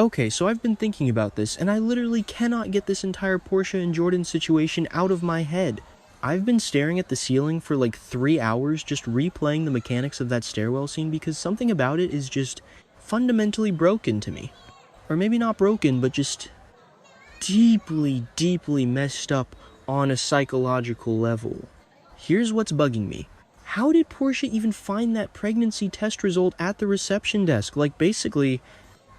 Okay, so I've been thinking about this, and I literally cannot get this entire Portia and Jordan situation out of my head. I've been staring at the ceiling for like 3 hours just replaying the mechanics of that stairwell scene because something about it is just fundamentally broken to me. Or maybe not broken, but just deeply, deeply messed up on a psychological level. Here's what's bugging me. How did Portia even find that pregnancy test result at the reception desk? Like, basically,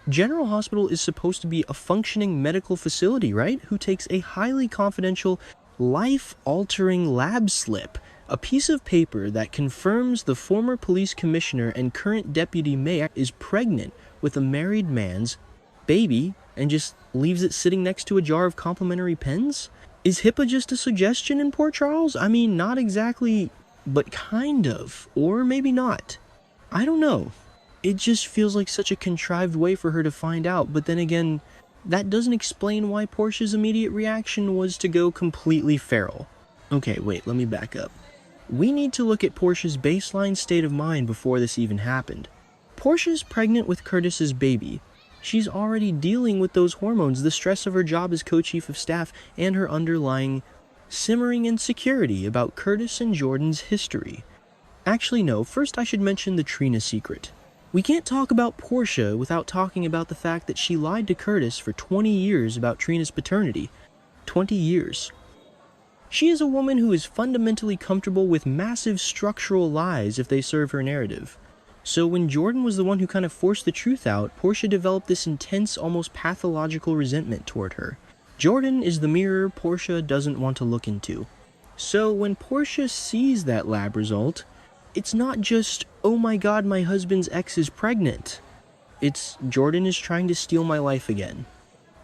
General Hospital is supposed to be a functioning medical facility, right? Who takes a highly confidential, life-altering lab slip, a piece of paper that confirms the former police commissioner and current deputy mayor is pregnant with a married man's baby and just leaves it sitting next to a jar of complimentary pens? Is HIPAA just a suggestion in Port Charles? I mean, not exactly, but kind of. Or maybe not. I don't know. It just feels like such a contrived way for her to find out, but then again, that doesn't explain why Portia's immediate reaction was to go completely feral. Okay, wait, let me back up. We need to look at Portia's baseline state of mind before this even happened. Portia's pregnant with Curtis's baby. She's already dealing with those hormones, the stress of her job as co-chief of staff, and her underlying simmering insecurity about Curtis and Jordan's history. Actually, no, first I should mention the Trina secret. We can't talk about Portia without talking about the fact that she lied to Curtis for 20 years about Trina's paternity. 20 years. She is a woman who is fundamentally comfortable with massive structural lies if they serve her narrative. So when Jordan was the one who kind of forced the truth out, Portia developed this intense, almost pathological resentment toward her. Jordan is the mirror Portia doesn't want to look into. So when Portia sees that lab result, it's not just, oh my god, my husband's ex is pregnant. It's, Jordan is trying to steal my life again.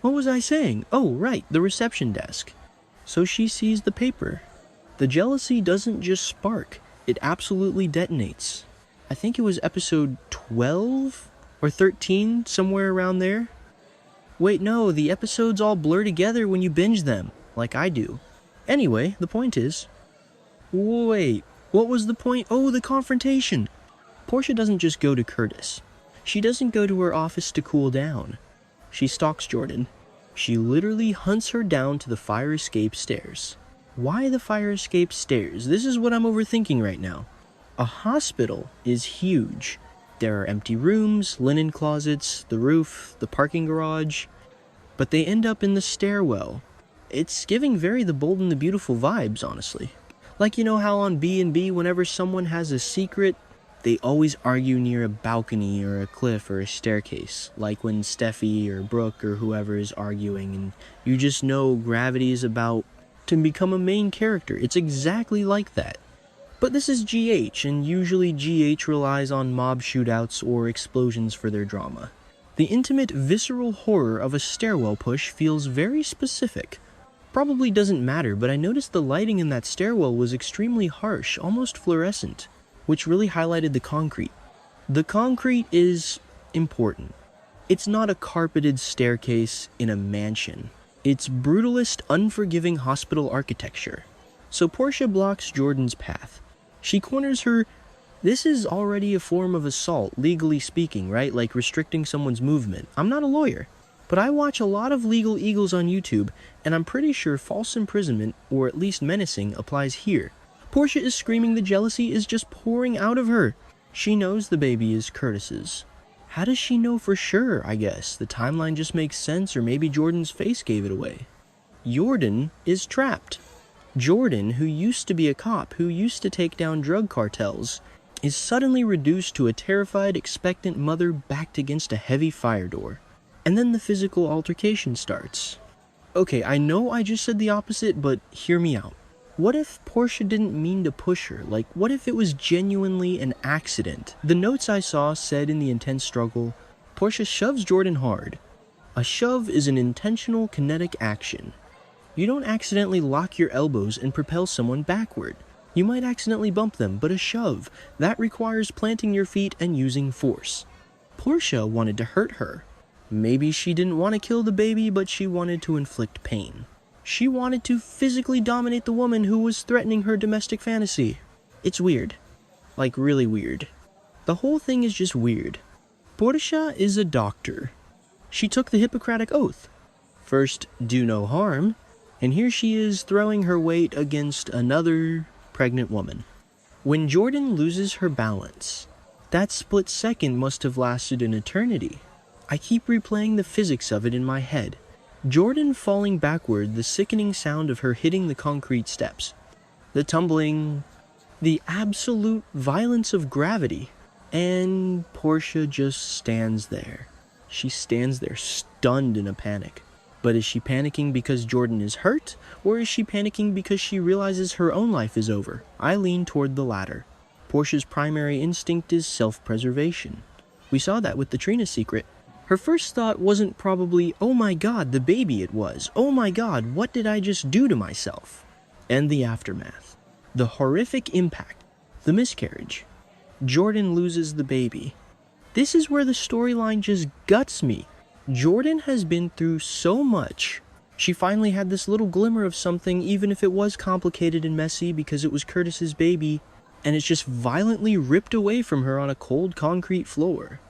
What was I saying? Oh, right, the reception desk. So she sees the paper. The jealousy doesn't just spark, it absolutely detonates. I think it was episode 12 or 13, somewhere around there. Wait, no, the episodes all blur together when you binge them, like I do. Anyway, the point is... Wait, what was the point? Oh, the confrontation! Portia doesn't just go to Curtis. She doesn't go to her office to cool down. She stalks Jordan. She literally hunts her down to the fire escape stairs. Why the fire escape stairs? This is what I'm overthinking right now. A hospital is huge. There are empty rooms, linen closets, the roof, the parking garage, but they end up in the stairwell. It's giving very The Bold and the Beautiful vibes, honestly. Like, you know how on B&B, whenever someone has a secret, they always argue near a balcony or a cliff or a staircase. Like when Steffi or Brooke or whoever is arguing, and you just know gravity is about to become a main character. It's exactly like that. But this is GH, and usually GH relies on mob shootouts or explosions for their drama. The intimate, visceral horror of a stairwell push feels very specific. Probably doesn't matter, but I noticed the lighting in that stairwell was extremely harsh, almost fluorescent, which really highlighted the concrete. The concrete is important. It's not a carpeted staircase in a mansion. It's brutalist, unforgiving hospital architecture. So Portia blocks Jordan's path. She corners her. This is already a form of assault, legally speaking, right? Like restricting someone's movement. I'm not a lawyer, but I watch a lot of legal eagles on YouTube, and I'm pretty sure false imprisonment, or at least menacing, applies here. Portia is screaming the jealousy is just pouring out of her. She knows the baby is Curtis's. How does she know for sure, I guess? The timeline just makes sense, or maybe Jordan's face gave it away. Jordan is trapped. Jordan, who used to be a cop, who used to take down drug cartels, is suddenly reduced to a terrified, expectant mother backed against a heavy fire door. And then the physical altercation starts. Okay, I know I just said the opposite, but hear me out. What if Portia didn't mean to push her? Like, what if it was genuinely an accident? The notes I saw said in the intense struggle, Portia shoves Jordan hard. A shove is an intentional kinetic action. You don't accidentally lock your elbows and propel someone backward. You might accidentally bump them, but a shove, that requires planting your feet and using force. Portia wanted to hurt her. Maybe she didn't want to kill the baby, but she wanted to inflict pain. She wanted to physically dominate the woman who was threatening her domestic fantasy. It's weird. Like, really weird. The whole thing is just weird. Portia is a doctor. She took the Hippocratic Oath. First, do no harm, and here she is throwing her weight against another pregnant woman. When Jordan loses her balance, that split second must have lasted an eternity. I keep replaying the physics of it in my head. Jordan falling backward, the sickening sound of her hitting the concrete steps. The tumbling, the absolute violence of gravity. And Portia just stands there. She stands there stunned in a panic. But is she panicking because Jordan is hurt, or is she panicking because she realizes her own life is over? I lean toward the latter. Portia's primary instinct is self-preservation. We saw that with the Trina secret. Her first thought wasn't probably, oh my god, the baby it was. Oh my god, what did I just do to myself? And the aftermath. The horrific impact. The miscarriage. Jordan loses the baby. This is where the storyline just guts me. Jordan has been through so much. She finally had this little glimmer of something, even if it was complicated and messy because it was Curtis's baby, and it's just violently ripped away from her on a cold concrete floor.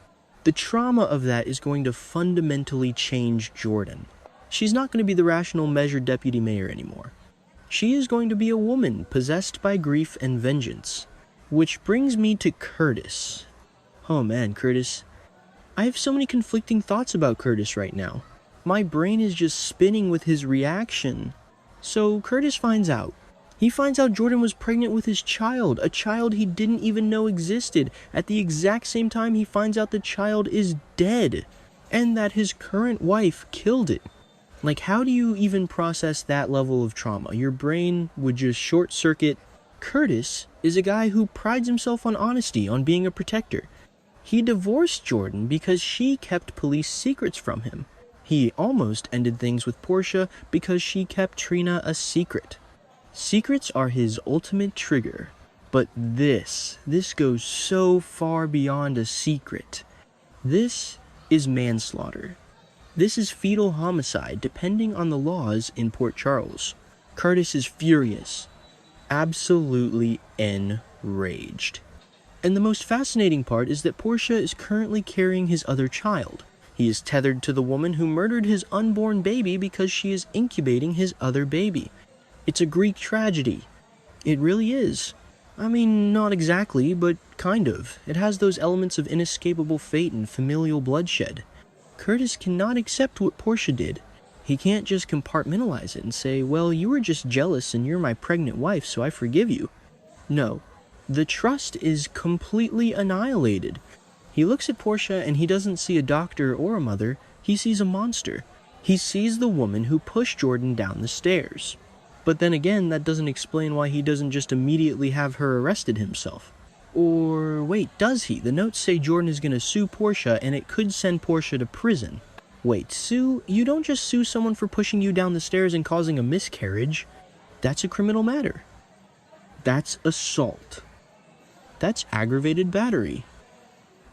The trauma of that is going to fundamentally change Jordan. She's not going to be the rational, measured deputy mayor anymore. She is going to be a woman possessed by grief and vengeance. Which brings me to Curtis. Oh man, Curtis. I have so many conflicting thoughts about Curtis right now. My brain is just spinning with his reaction. So Curtis finds out. He finds out Jordan was pregnant with his child, a child he didn't even know existed. At the exact same time, he finds out the child is dead, and that his current wife killed it. Like, how do you even process that level of trauma? Your brain would just short circuit. Curtis is a guy who prides himself on honesty, on being a protector. He divorced Jordan because she kept police secrets from him. He almost ended things with Portia because she kept Trina a secret. Secrets are his ultimate trigger, but this goes so far beyond a secret. This is manslaughter. This is fetal homicide, depending on the laws in Port Charles. Curtis is furious, absolutely enraged. And the most fascinating part is that Portia is currently carrying his other child. He is tethered to the woman who murdered his unborn baby because she is incubating his other baby. It's a Greek tragedy. It really is. I mean, not exactly, but kind of. It has those elements of inescapable fate and familial bloodshed. Curtis cannot accept what Portia did. He can't just compartmentalize it and say, well, you were just jealous and you're my pregnant wife, so I forgive you. No. The trust is completely annihilated. He looks at Portia and he doesn't see a doctor or a mother, he sees a monster. He sees the woman who pushed Jordan down the stairs. But then again, that doesn't explain why he doesn't just immediately have her arrested himself. Or wait, does he? The notes say Jordan is going to sue Portia and it could send Portia to prison. Wait, sue? You don't just sue someone for pushing you down the stairs and causing a miscarriage. That's a criminal matter. That's assault. That's aggravated battery.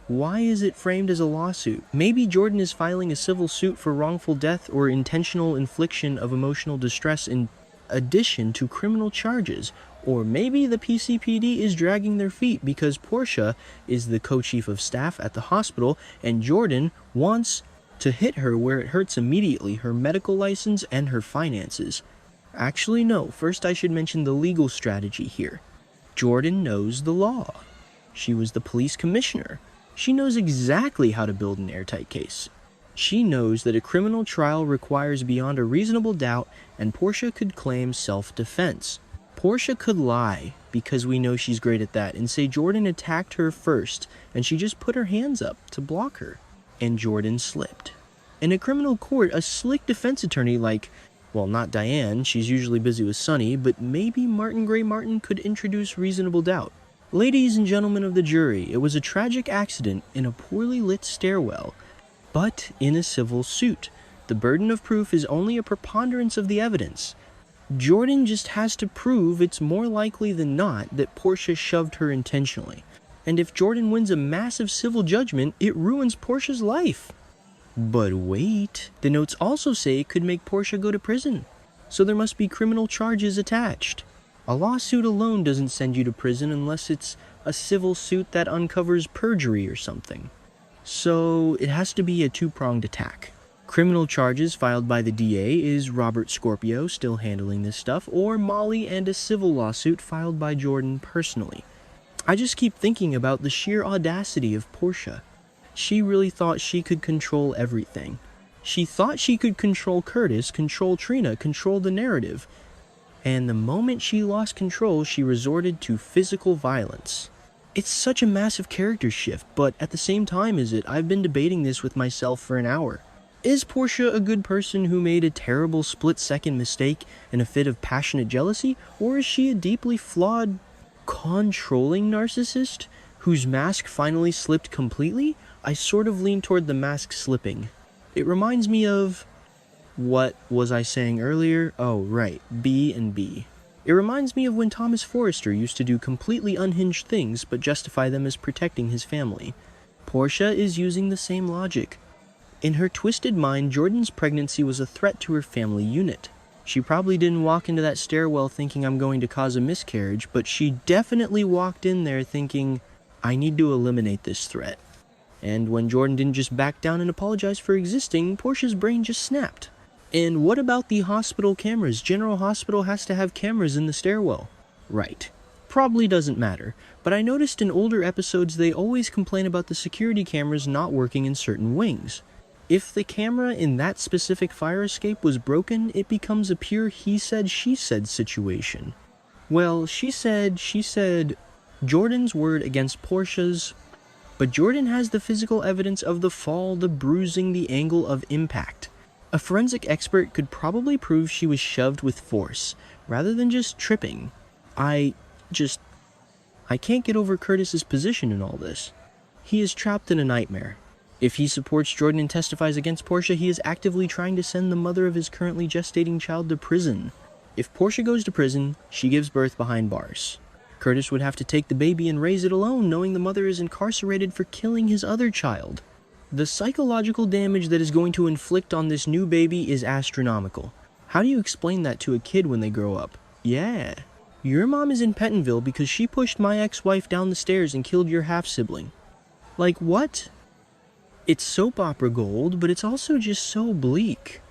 Why is it framed as a lawsuit? Maybe Jordan is filing a civil suit for wrongful death or intentional infliction of emotional distress in addition to criminal charges. Or maybe the PCPD is dragging their feet because Portia is the co-chief of staff at the hospital and Jordan wants to hit her where it hurts immediately, her medical license and her finances. Actually, no. First I should mention the legal strategy here. Jordan knows the law. She was the police commissioner. She knows exactly how to build an airtight case. She knows that a criminal trial requires beyond a reasonable doubt, and Portia could claim self-defense. Portia could lie, because we know she's great at that, and say Jordan attacked her first, and she just put her hands up to block her, and Jordan slipped. In a criminal court, a slick defense attorney like, well, not Diane, she's usually busy with Sonny, but maybe Martin Gray Martin could introduce reasonable doubt. Ladies and gentlemen of the jury, it was a tragic accident in a poorly lit stairwell, but in a civil suit. The burden of proof is only a preponderance of the evidence. Jordan just has to prove it's more likely than not that Portia shoved her intentionally. And if Jordan wins a massive civil judgment, it ruins Portia's life. But wait, the notes also say it could make Portia go to prison. So there must be criminal charges attached. A lawsuit alone doesn't send you to prison unless it's a civil suit that uncovers perjury or something. So it has to be a two-pronged attack. Criminal charges filed by the DA is Robert Scorpio still handling this stuff, or Molly and a civil lawsuit filed by Jordan personally. I just keep thinking about the sheer audacity of Portia. She really thought she could control everything. She thought she could control Curtis, control Trina, control the narrative. And the moment she lost control, she resorted to physical violence. It's such a massive character shift, but at the same time I've been debating this with myself for an hour. Is Portia a good person who made a terrible split-second mistake in a fit of passionate jealousy, or is she a deeply flawed, controlling narcissist whose mask finally slipped completely? I sort of lean toward the mask slipping. It reminds me of... what was I saying earlier? Oh, right, B and B. It reminds me of when Thomas Forrester used to do completely unhinged things but justify them as protecting his family. Portia is using the same logic. In her twisted mind, Jordan's pregnancy was a threat to her family unit. She probably didn't walk into that stairwell thinking I'm going to cause a miscarriage, but she definitely walked in there thinking, I need to eliminate this threat. And when Jordan didn't just back down and apologize for existing, Portia's brain just snapped. And what about the hospital cameras? General Hospital has to have cameras in the stairwell. Right. Probably doesn't matter, but I noticed in older episodes they always complain about the security cameras not working in certain wings. If the camera in that specific fire escape was broken, it becomes a pure he said, she said situation. Well, she said, Jordan's word against Portia's, but Jordan has the physical evidence of the fall, the bruising, the angle of impact. A forensic expert could probably prove she was shoved with force, rather than just tripping. I can't get over Curtis's position in all this. He is trapped in a nightmare. If he supports Jordan and testifies against Portia, he is actively trying to send the mother of his currently gestating child to prison. If Portia goes to prison, she gives birth behind bars. Curtis would have to take the baby and raise it alone, knowing the mother is incarcerated for killing his other child. The psychological damage that is going to inflict on this new baby is astronomical. How do you explain that to a kid when they grow up? Yeah. Your mom is in Pentonville because she pushed my ex-wife down the stairs and killed your half-sibling. Like, what? It's soap opera gold, but it's also just so bleak.